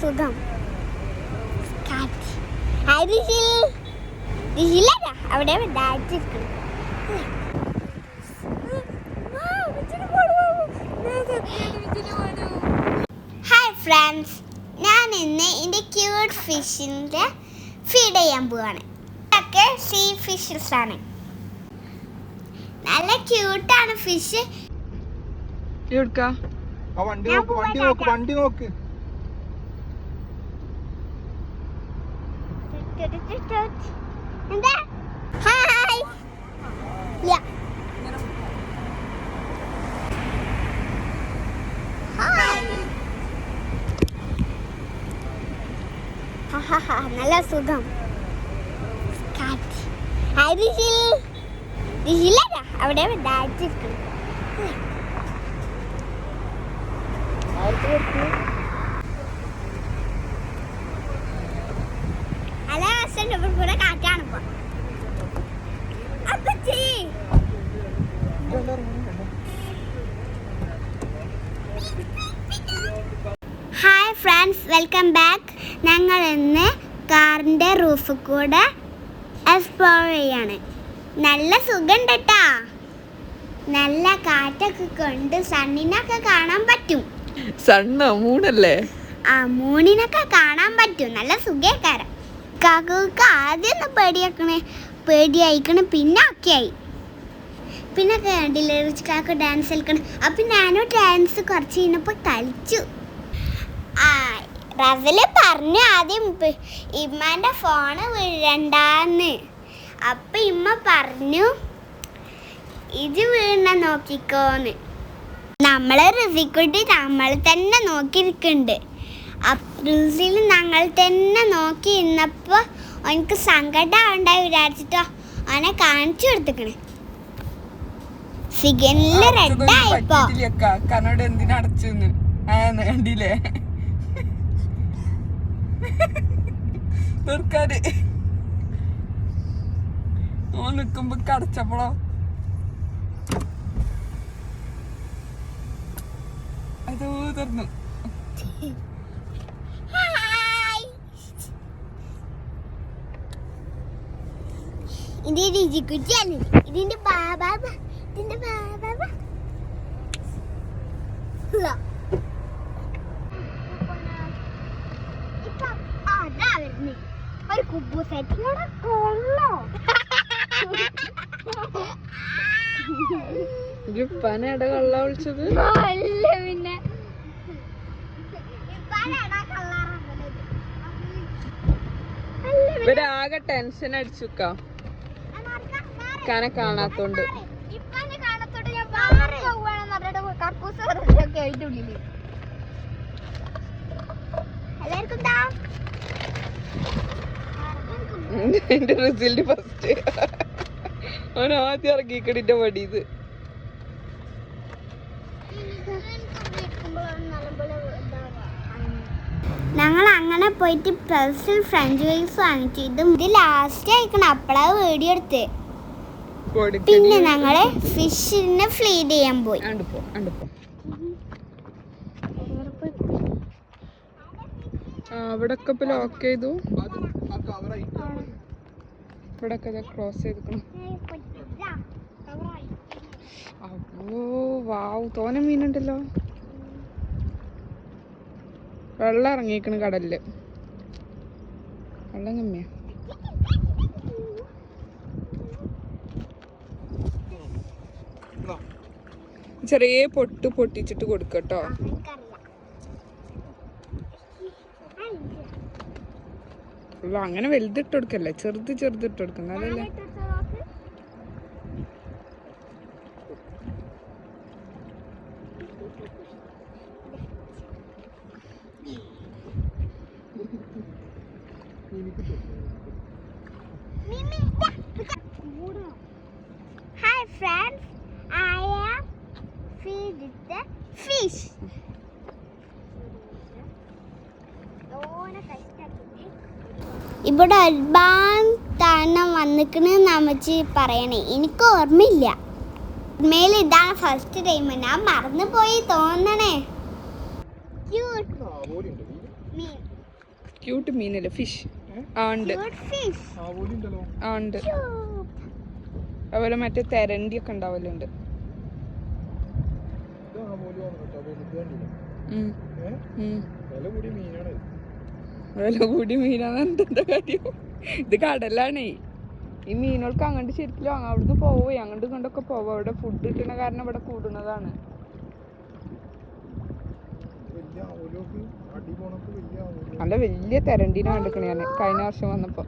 സുഖം. അവിടെ hi friends, ഞാൻ ഇന്ന് എൻ്റെ ക്യൂട്ട് ഫിഷിൻ്റെ ഫീഡ് ചെയ്യാൻ പോവാണ്. ഇതൊക്കെ സീ ഫിഷസ് ആണ്. നല്ല ക്യൂട്ടാണ് ഫിഷ്. വണ്ടി നോക്ക്. എന്താ? ഹായ്. നല്ല സുഖം. അവിടെ കൂടെ കാറ്റാണ് ഇപ്പൊ. Hi friends, welcome back. ഞങ്ങൾ ഇന്ന് കാറിൻ്റെ റൂഫ് കൂടെ എക്സ്പ്ലോർ ചെയ്യാണ്. നല്ല സുഖമുണ്ട് കേട്ടാ. നല്ല കാറ്റൊക്കെ കൊണ്ട് സണ്ണിനൊക്കെ കാണാൻ പറ്റും. മൂണല്ലേ? ആ, മൂണിനൊക്കെ കാണാൻ പറ്റും. നല്ല സുഖേക്കാരം. കാക്കക്ക് ആദ്യം ഒന്ന് പേടിയായിക്കണ്, പിന്നെ ഒക്കെ ആയി. പിന്നെ കണ്ടില്ലേ കാക്ക ഡാൻസ് കളിക്കണം. അപ്പം ഞാനും ഡാൻസ് കുറച്ച് കഴിഞ്ഞപ്പോൾ കളിച്ചു. റവല് പറഞ്ഞു ആദ്യം ഇമ്മാൻ്റെ ഫോണ് വീഴണ്ടാന്ന്. അപ്പം ഇമ്മ പറഞ്ഞു ഇത് വീണ നോക്കിക്കോന്ന്. നമ്മളെ ഋഷിക്കുട്ടി നമ്മൾ തന്നെ നോക്കിയിരിക്കുന്നുണ്ട്. ഋഷിയിൽ ഞങ്ങൾ തന്നെ നോക്കി ഇന്നപ്പോൾ അവനക്ക് സങ്കടം ഉണ്ടായി വിചാരിച്ചിട്ടോ അവനെ കാണിച്ചു കൊടുത്തിക്കണേ. സിഗനില് റെഡായിപ്പോ. കനോട് എന്തിനാ അടച്ചെന്ന് കണ്ടില്ലേ? തീർക്കാന് ഓൻ നിക്കുമ്പോ കടച്ചപ്പോളോ അതോ തുറന്നു. ഇത് രുചിക്കുറ്റിയാണ്. ഇതിന്റെ ബാബാബ ഒരു കുബു സെറ്റിലൂടെ കൊള്ളോ. പനയുടെ കള്ള വിളിച്ചത് അല്ല, പിന്നെ ഇവരാകെ ടെൻഷൻ അടിച്ചുക്കാ കനെ കാണാത്തോണ്ട്. എന്റെ റിസൾട്ട് ഫസ്റ്റ് അവൻ ആദ്യം ഇറങ്ങിക്കടിന്റെ പടി. ഇത് ഞങ്ങൾ അങ്ങനെ പോയിട്ട് പ്ലസിൽ ഫ്രഞ്ച് ഫ്രൈസ് വാങ്ങിച്ചു. ഇത് ലാസ്റ്റ് ആയിക്കണം. അപ്പളാ വീഡിയോ എടുത്ത്. പിന്നെ ഞങ്ങള് ഫിഷിനെ ഫീഡ് ചെയ്യാൻ പോയി. അവിടൊക്കെ ലോക്ക് ചെയ്തു. ഇവിടൊക്കെ ക്രോസ് ചെയ്തിക്കണം. അപ്പോ വാവ്, തോനെ മീനുണ്ടല്ലോ. വെള്ളം ഇറങ്ങിക്കണ് കടലില്. വെള്ളം കമ്മിയാ. ചെറിയ പൊട്ടിച്ചിട്ട് കൊടുക്കട്ടോ. അങ്ങനെ വലുതിട്ട് കൊടുക്കല്ലേ, ചെറുതിട്ട് കൊടുക്കുന്ന അതല്ലേ. Hi friends, I am feeding the fish. ഇവിടെ ഒരുപാട് തന്നെ വന്നിക്കണ് നമ്മച്ച് പറയണേ. എനിക്ക് ഓർമ്മയില്ല. മേലെ ഇതാണ് ഫസ്റ്റ് ടൈം. ഞാൻ മറന്നു പോയി തോന്നണേ. മീൻ ക്യൂട്ട് മീനല്ലേ ഫിഷ് ആ ഉണ്ട് ക്യൂട്ട് ഫിഷ് ആവോലി ഉണ്ടല്ലോ. ആ ഉണ്ട് അതുപോലെ മറ്റേ തെരണ്ടി ഒക്കെ ഉണ്ടാവലുണ്ട്. ഇത് ആവോലി ആണ് കേട്ടോ, വലുത് കണ്ടില്ല. ഉം. ഉം. വില കൂടിയ മീനാണ്. വില കൂടി മീനാന്ന് എന്താ കാര്യം? ഇത് കടലാണേ. ഈ മീനുകൾക്ക് അങ്ങോട്ട് ശരിക്കും അവിടുന്ന് പോവേ അങ്ങോട്ട് ഇങ്ങോട്ടൊക്കെ പോവും. അവിടെ ഫുഡ് കിട്ടുന്ന കാരണം ഇവിടെ കൂടുന്നതാണ്. വലിയ ആവോലിയൊക്കെ അടി പോണക്ക് വലിയ ആവോലി. നല്ല വലിയ തെരണ്ടീനെ കണ്ടിക്കണ ഞാൻ കഴിഞ്ഞ വർഷം വന്നപ്പോ.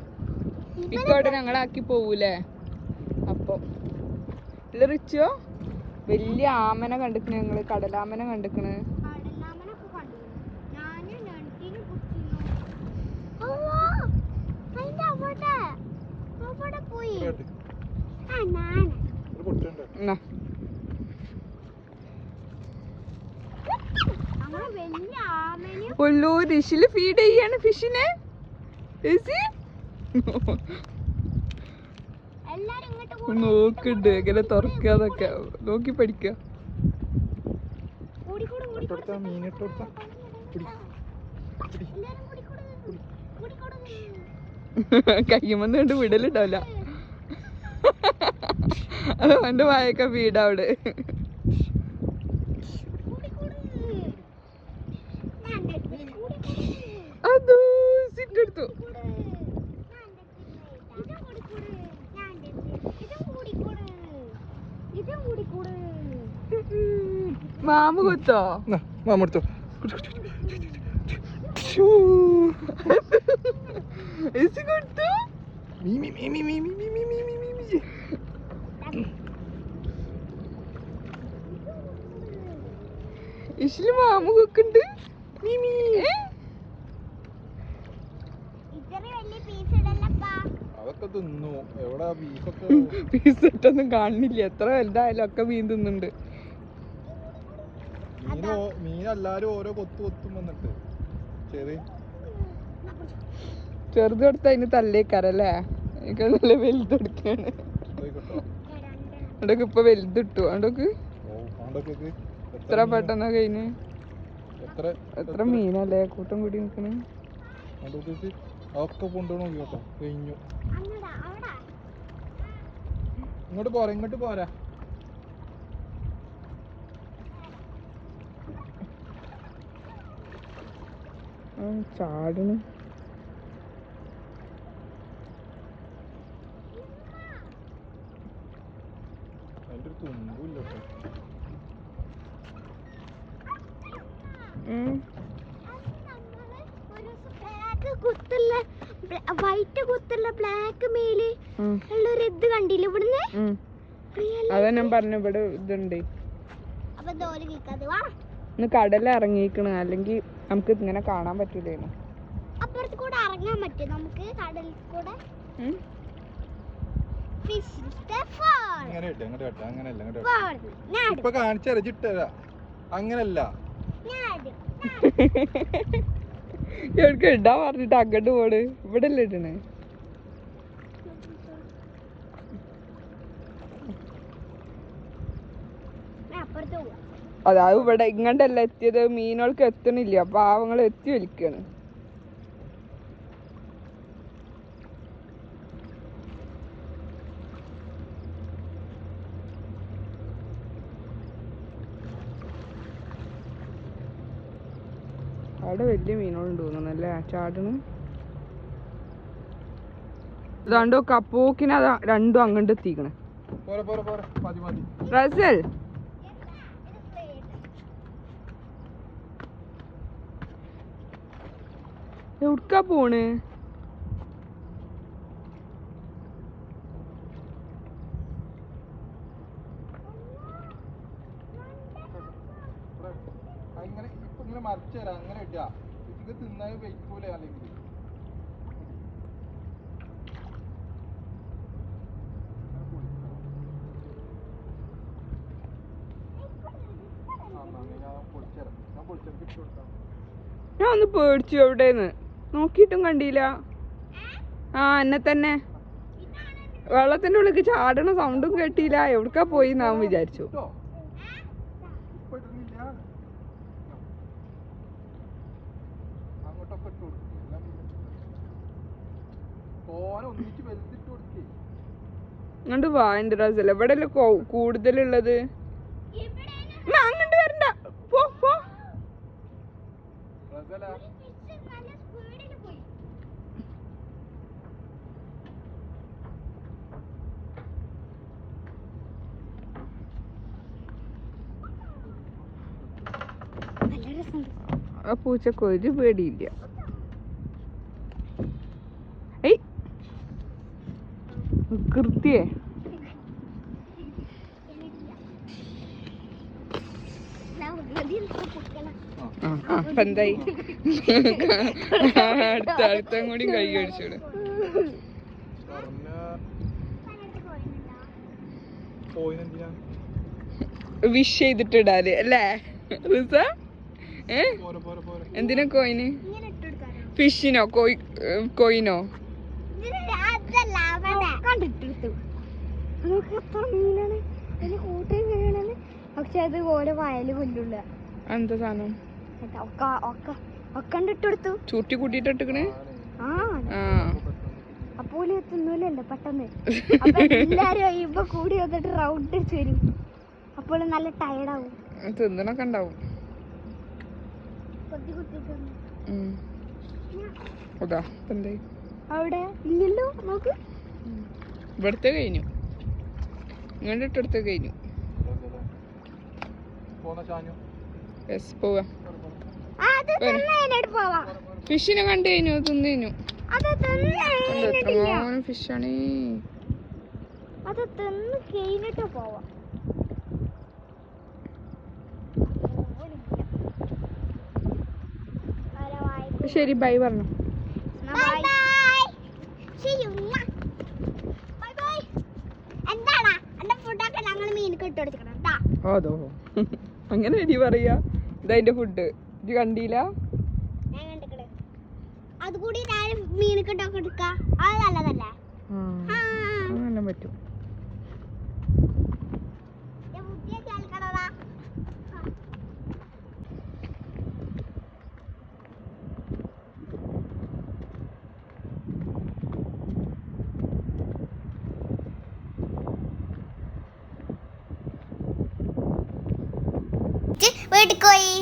ഇപ്പൊ അവിടെ ഞങ്ങളാക്കി പോവൂലേ അപ്പൊ ഇല്ല റിച്ചോ വലിയ ആമനെ കണ്ടിക്കണ ഞങ്ങള്, കടലാമനെ കണ്ടിക്കണ്. കടലാമനൊക്കെ കണ്ടു. ഞാന് നെണ്ടിനെ കുത്തിന്നു. അയ്യോ അതിന്റെ അവിടെ പോയി. ആ ഞാൻ ഒരു പൊട്ടുണ്ട്. എന്നാ അങ്ങനെ വലിയ ആമനെ ഒല്ലോ ഡിഷില് ഫീഡ് ചെയ്യാണ് ഫിഷിനെ. എല്ലാരും ഇങ്ങോട്ട് നോക്കണ്ട് എങ്ങനെ തുറക്കാതൊക്കെ നോക്കി പഠിക്ക. ഓടിക്കൂടും ഇട്ടൊടുത്താ മീൻ ഇട്ടൊടുത്താ പിടി പിടി. എല്ലാരും ഓടിക്കൂടും കയ്യുമെന്ന് കണ്ട് വിടലുണ്ടാവില്ല. അത് അവന്റെ വായൊക്കെ വീടവിടെ. അതോ സിറ്റെടുത്തു. മാമ കൊത്തോ? മാമെടുത്തോ. കൊടുത്തു. മീ മീ മീ മീ മീ മീ മീ മീ മീ മീ മീ. ഇഷില് മാമ കൊക്കുണ്ട്. അതൊക്കെ തിന്നു. എവിടാ ബീഫൊക്കെ? പീസ് ഇട്ടൊന്നും കാണുന്നില്ല. എത്ര വലുതായാലും ഒക്കെ മീൻ തിന്നുണ്ട്. മീനെല്ലാരും ഓരോ കൊത്തും വന്നിട്ട് ചെറുത് കൊടുത്ത അതിന് തല്ലേക്കാരല്ലേ? എനിക്ക് നല്ല വലുതെടുക്കാണ്. അതൊക്കെ ഇപ്പൊ വലുതിട്ടു. അതൊക്കെ എത്ര പെട്ടെന്നാ കഴിഞ്ഞ്. എത്ര മീനല്ലേ കൂട്ടം കൂടി നിക്കണ്. ഒക്കെ കൊണ്ടുപോകണം കേട്ടോ. കഴിഞ്ഞു. ഇങ്ങോട്ട് പോരാ, ഇങ്ങോട്ട് പോരാ. ചാടണ്. അതിന്റെ ഒരു തുമ്പും ഇല്ല കേട്ടോ. വൈറ്റ് കുത്തുള്ള ബ്ലാക്ക് മേല് ഉള്ളൊരു ഇത് കണ്ടില്ല ഇവിടുന്ന്. അതാ ഞാൻ പറഞ്ഞു ഇവിടെ ഇതുണ്ട്. അപ്പൊ ദോല് കിക്കാതെ വാ. ഇന്ന് കടല ഇറങ്ങിക്കണ്, അല്ലെങ്കിൽ നമുക്ക് ഇങ്ങനെ കാണാൻ പറ്റൂലായിരുന്നു. അപ്പുറത്ത് കൂടെ ഇറങ്ങാൻ പറ്റും നമുക്ക് കടലിൽ കൂടെ. ഇപ്പൊ കാണിച്ചരാ ചിട്ടരാ. അങ്ങനല്ല എവിടേക്ക് ഇടാ പറഞ്ഞിട്ട് അങ്ങോട്ട് പോണ്. ഇവിടെ അല്ലേ ഇടണേ? അതാ ഇവിടെ ഇങ്ങോട്ടല്ല എത്തിയത്. മീനുകൾക്ക് എത്തണില്ല. പാവങ്ങൾ എത്തി വലിക്കാണ്. അവിടെ വലിയ മീനുകളുണ്ട് തോന്നണല്ലേ ചാടണ്. ഇതാണ്ടോ കപ്പൂക്കിന് അതാ രണ്ടും അങ്ങോട്ട് എത്തിക്കണേ. റസൽ എവിടുക്കാ പോണ്? മറിച്ചരാ. അങ്ങനെ ഇട്ടാ ഇത് തിന്നാൻ വെക്കൂലേ? അല്ലെങ്കിൽ ഞാൻ ഒന്ന് പേടിച്ചു. എവിടെന്ന് നോക്കിയിട്ടും കണ്ടില്ല. ആ എന്നെ തന്നെ വെള്ളത്തിന്റെ ഉള്ളിലേക്ക് ചാടണ സൗണ്ടും കേട്ടില്ല. എവിടക്കാ പോയി നാം വിചാരിച്ചു. അങ്ങോട്ടൊക്കെ തോനെ ഒന്നിച്ച് വലുതിട്ട് കൊടുക്കേ. അങ്ങോട്ട് വാ എന്റെ റസല, ഇവിടെ അല്ലേ കൂടുതലുള്ളത്. അങ്ങോട്ട് വരണ്ട, പോ പോ. റസല, ആ പൂച്ചക്ക് ഒരു പേടിയില്ല. ഏയ് കൃത്യേ അപ്പൊ എന്തായി? അടുത്തും കൂടി കൈ കടിച്ചോട്. പോയിനെന്തിനാ വിഷ് ചെയ്തിട്ടിടാല് അല്ലേ റിസ? പോരെ പോരെ പോരെ. എന്തിനാ കോയിന്? ഫിഷിനോ കോയിനോ? പക്ഷെ അത് ഓരോ വയല് കൊല്ലുള്ള എന്താ സാധനം? ഒക്കെ ഇട്ടെടുത്തു. ചൂട്ടി കൂട്ടിട്ട് ഇട്ടിക്കണേ. ആ അപ്പോലെ തിന്നൂലല്ലോ പെട്ടെന്ന്. അപ്പൊ എല്ലാരും ഇപ്പൊ കൂടി വന്നിട്ട് റൗണ്ട് അടിച്ച് വരും. അപ്പോൾ നല്ല ടയർഡാവും. തിന്നണൊക്കെ ഉണ്ടാവും. അതാ എന്തായി അവിടെ ഇല്ലല്ലോ നോക്ക്. ഇവിടുത്തെ കഴിഞ്ഞു, ഇങ്ങോട്ട് ഇട്ടെടുത്ത് കഴിഞ്ഞു. പോന്ന ചാഞ്ഞു. യെസ് പോവാ. അത് തിന്നേനോട് പോവാ. ഫിഷിനെ കണ്ടു കഴിഞ്ഞു, തിന്നു കഴിഞ്ഞു. അത് തിന്നേനിട്ടില്ല. ഫിഷാണേ. അത് തിന്ന് കഴിഞ്ഞിട്ട് പോവാ. ശരി ബൈ പറഞ്ഞു. എന്താടാ എന്റെ ഫുഡൊക്കെ ഞങ്ങൾ മീനൊക്കെ ഇട്ട് കൊടുക്കണം കേട്ടാ. അതോ അങ്ങനെ എടി പറയാ. ഇതതിന്റെ ഫുഡ് ഇത് കണ്ടില്ല. ഞാൻ കണ്ടിക്കണേ. അതുകൂടി ഞാൻ മീനൊക്കെ ഇട്ടൊക്കെ എടുക്ക. അത് നല്ലതല്ലേ? അങ്ങനെ പറ്റും. വീട്ടിൽ പോയി